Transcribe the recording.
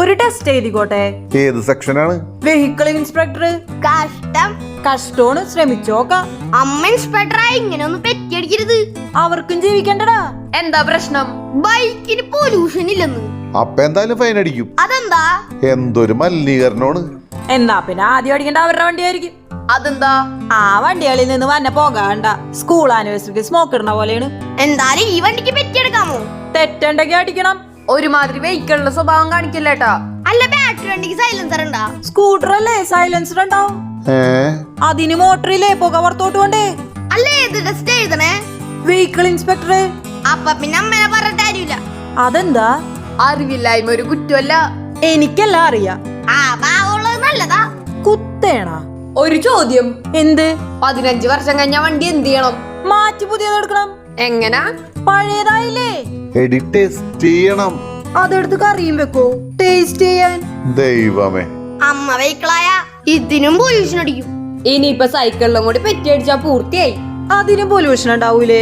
ഒരു ടെസ്റ്റ് എഴുതിക്കോട്ടെ. ഏത് സെക്ഷനാണ്? Vehicle inspector. കഷ്ടം. കഷ്ടമാണ്, ശ്രമിച്ചോക്കാം. അമ്മ ഇൻസ്പെക്ടറായി ഇങ്ങനെ ഒന്ന് പെറ്റിയടിക്കരുത്. അവർക്കും ജീവിക്കണ്ടടാ. എന്താ പ്രശ്നം? ബൈക്കിന് പൊല്യൂഷൻ ഇല്ലെന്ന്. അപ്പൊ എന്തായാലും ഫൈൻ അടിക്കും. അതെന്താ? എന്തൊരു മലിനീകരണമാണ്. എന്നാ പിന്നെ ആദ്യം അടിക്കേണ്ട അവരുടെ വണ്ടിയായിരിക്കും. അതെന്താ? ആ വണ്ടികളിൽ നിന്ന് വന്നെ പോകാണ്ട. സ്കൂൾ ആനിവേഴ്സറിക്ക് സ്മോക്ക് ഇടുന്ന പോലെയാണ്. എന്തായാലും ഈ വണ്ടിക്ക് പെറ്റിയെടുക്കാമോ? തെറ്റുണ്ടെങ്കിൽ അടിക്കണം. ഒരുമാതിരി വെഹിക്കിളിന്റെ സ്വഭാവം കാണിക്കില്ലേട്ടാ. അല്ല, ബാറ്ററി വണ്ടിക്ക് സൈലൻസർ ഉണ്ടാ? സ്കൂട്ടർ അല്ലേ, സൈലൻസർ ഉണ്ടാവും. ഏ അതിന് മോട്ടറില്ലേ, പുക പുറത്തോട്ട് കൊണ്ടേ. അല്ല, ഏത് ടെസ്റ്റ് എഴുതണേ? Vehicle inspector. അപ്പൊ പിന്നെ അമ്മനെ പറഞ്ഞിട്ട് കാര്യമില്ല. അതെന്താ? അറിവില്ലായ്മ ഒരു കുറ്റമല്ല. എനിക്കെല്ലാം അറിയാം. ആ ഭാവമുള്ളത് നല്ലതാ. കുത്തേണ. ഒരു ചോദ്യം. എന്ത്? 15 വർഷം കഴിഞ്ഞ വണ്ടി എന്ത് ചെയ്യണം? മാറ്റി പുതിയത് എടുക്കണം. എങ്ങനാ? പഴയതായില്ലേ, എടി ടെസ്റ്റ് ചെയ്യണം. അതെടുത്ത് കറിയും വെക്കോ ടേസ്റ്റ് ചെയ്യാൻ. ദൈവമേ, അമ്മ വെഹിക്കിളായ ഇതിനും പൊല്യൂഷൻ അടിക്കും. ഇനിയിപ്പൊ സൈക്കിളിലും കൂടി പെറ്റിയടിച്ചാ പൂർത്തിയായി. അതിനും പൊല്യൂഷൻ ഉണ്ടാവൂലേ?